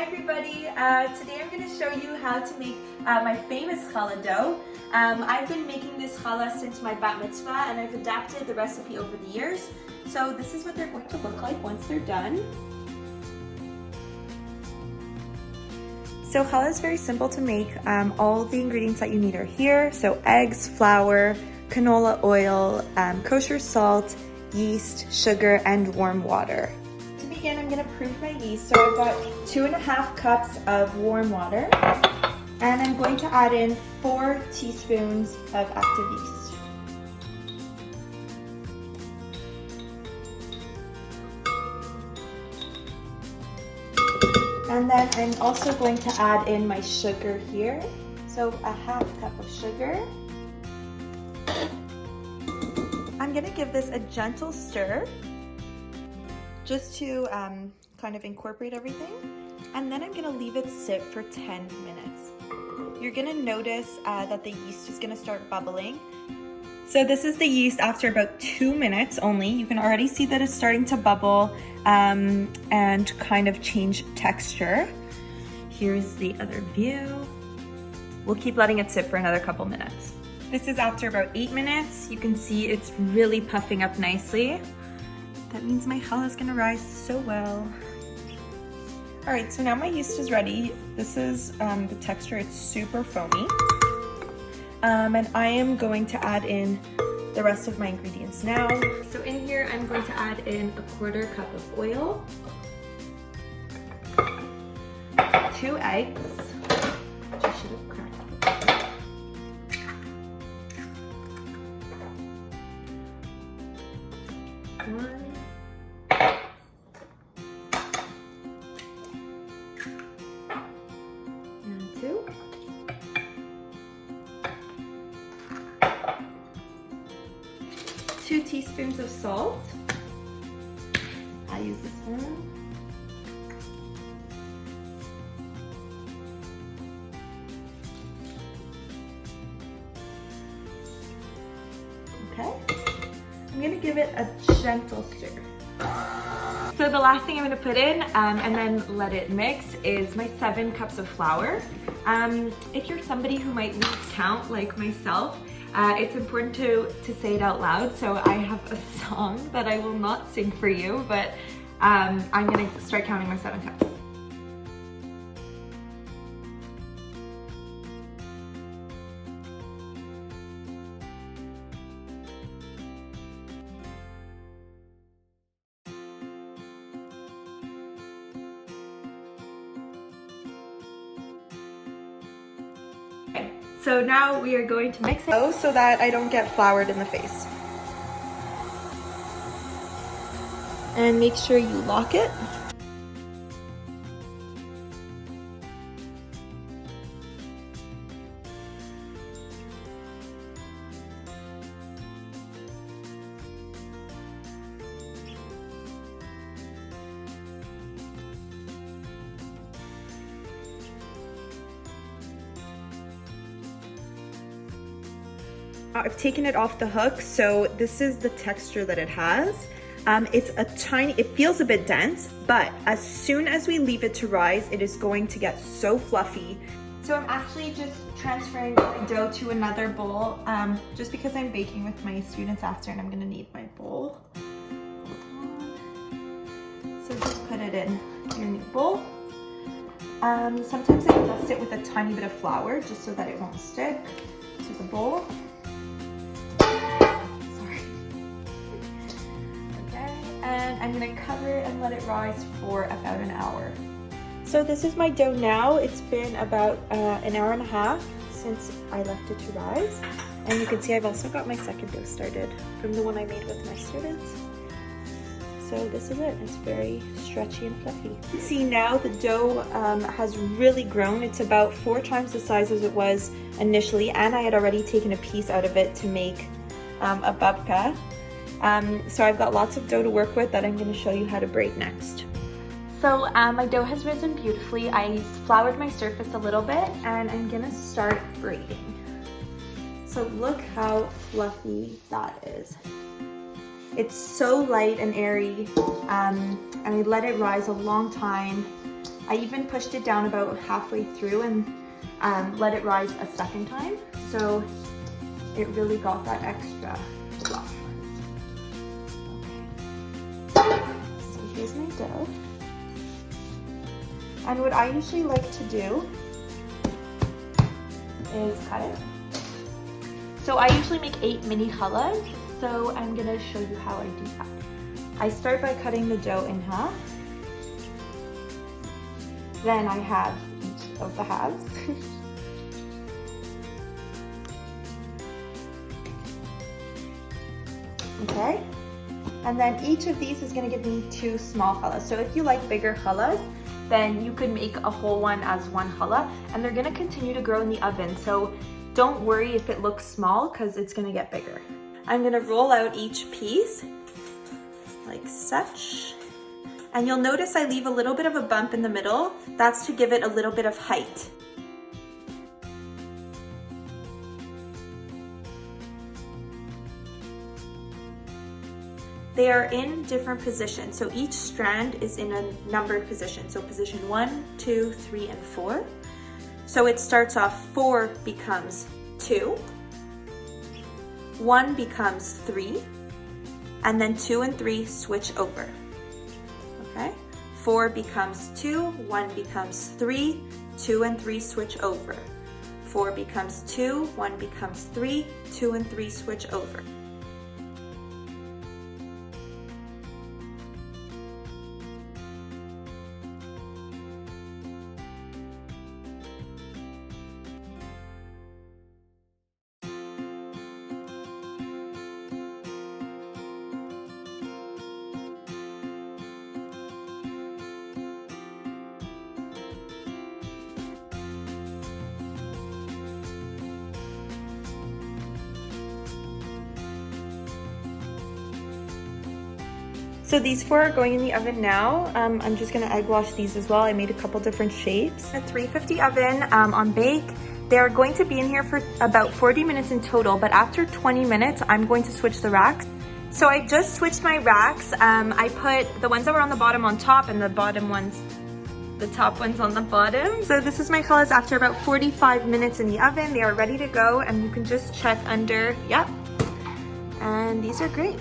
everybody. Today I'm going to show you how to make my famous challah dough. I've been making this challah since my bat mitzvah and I've adapted the recipe over the years. So this is what they're going to look like once they're done. So challah is very simple to make. All the ingredients that you need are here. So eggs, flour, canola oil, kosher salt, yeast, sugar, and warm water. To begin, I'm going to proof my yeast. So I've got 2.5 cups of warm water, and I'm going to add in 4 teaspoons of active yeast. And then I'm also going to add in my sugar here. So a 1/2 cup of sugar. I'm gonna give this a gentle stir just to kind of incorporate everything. And then I'm gonna leave it sit for 10 minutes. You're gonna notice that the yeast is gonna start bubbling. So this is the yeast after about 2 minutes only. You can already see that it's starting to bubble and kind of change texture. Here's the other view. We'll keep letting it sit for another couple minutes. This is after about 8 minutes. You can see it's really puffing up nicely. That means my challah is gonna rise so well. All right, so now my yeast is ready. This is the texture, it's super foamy. And I am going to add in the rest of my ingredients now. So in here, I'm going to add in a 1/4 cup of oil, 2 eggs, which I should have cracked. 1, and 2. 2 teaspoons of salt. I use this one. Okay. I'm gonna give it a gentle stir. So the last thing I'm gonna put in and then let it mix is my 7 cups of flour. If you're somebody who might lose count like myself, it's important to say it out loud. So I have a song that I will not sing for you, but I'm gonna start counting my 7 cups. So now we are going to mix it so that I don't get floured in the face. And make sure you lock it. I've taken it off the hook, so this is the texture that it has. It feels a bit dense, but as soon as we leave it to rise, it is going to get so fluffy. So I'm actually just transferring the dough to another bowl, just because I'm baking with my students after and I'm gonna need my bowl. So just put it in your new bowl. Sometimes I dust it with a tiny bit of flour just so that it won't stick to the bowl. And I'm gonna cover it and let it rise for about an hour. So this is my dough now. It's been about an hour and a half since I left it to rise. And you can see I've also got my second dough started from the one I made with my students. So this is it. It's very stretchy and fluffy. You can see now the dough has really grown. It's about 4 times the size as it was initially, and I had already taken a piece out of it to make a babka. So I've got lots of dough to work with that I'm going to show you how to braid next. So my dough has risen beautifully. I floured my surface a little bit and I'm going to start braiding. So look how fluffy that is. It's so light and airy, and I let it rise a long time I even pushed it down about halfway through and let it rise a second time. So it really got that extra fluff. Okay. So here's my dough. And what I usually like to do is cut it. So I usually make 8 mini challahs, so I'm gonna show you how I do that. I start by cutting the dough in half. Then I have each of the halves. Okay, and then each of these is gonna give me 2 small challahs. So if you like bigger challahs, then you could make a whole one as 1 challah, and they're gonna continue to grow in the oven. So don't worry if it looks small, because it's gonna get bigger. I'm gonna roll out each piece like such. And you'll notice I leave a little bit of a bump in the middle. That's to give it a little bit of height. They are in different positions. So each strand is in a numbered position. So position 1, 2, 3, and 4. So it starts off 4 becomes 2, 1 becomes 3, and then 2 and 3 switch over. Okay, 4 becomes 2, 1 becomes 3, 2 and 3 switch over. 4 becomes 2, 1 becomes 3, 2 and 3 switch over. So these 4 are going in the oven now. I'm just gonna egg wash these as well. I made a couple different shapes. A 350 oven on bake. They're going to be in here for about 40 minutes in total, but after 20 minutes, I'm going to switch the racks. So I just switched my racks. I put the ones that were on the bottom on top and the top ones on the bottom. So this is my challahs after about 45 minutes in the oven. They are ready to go, and you can just check under, yep. And these are great.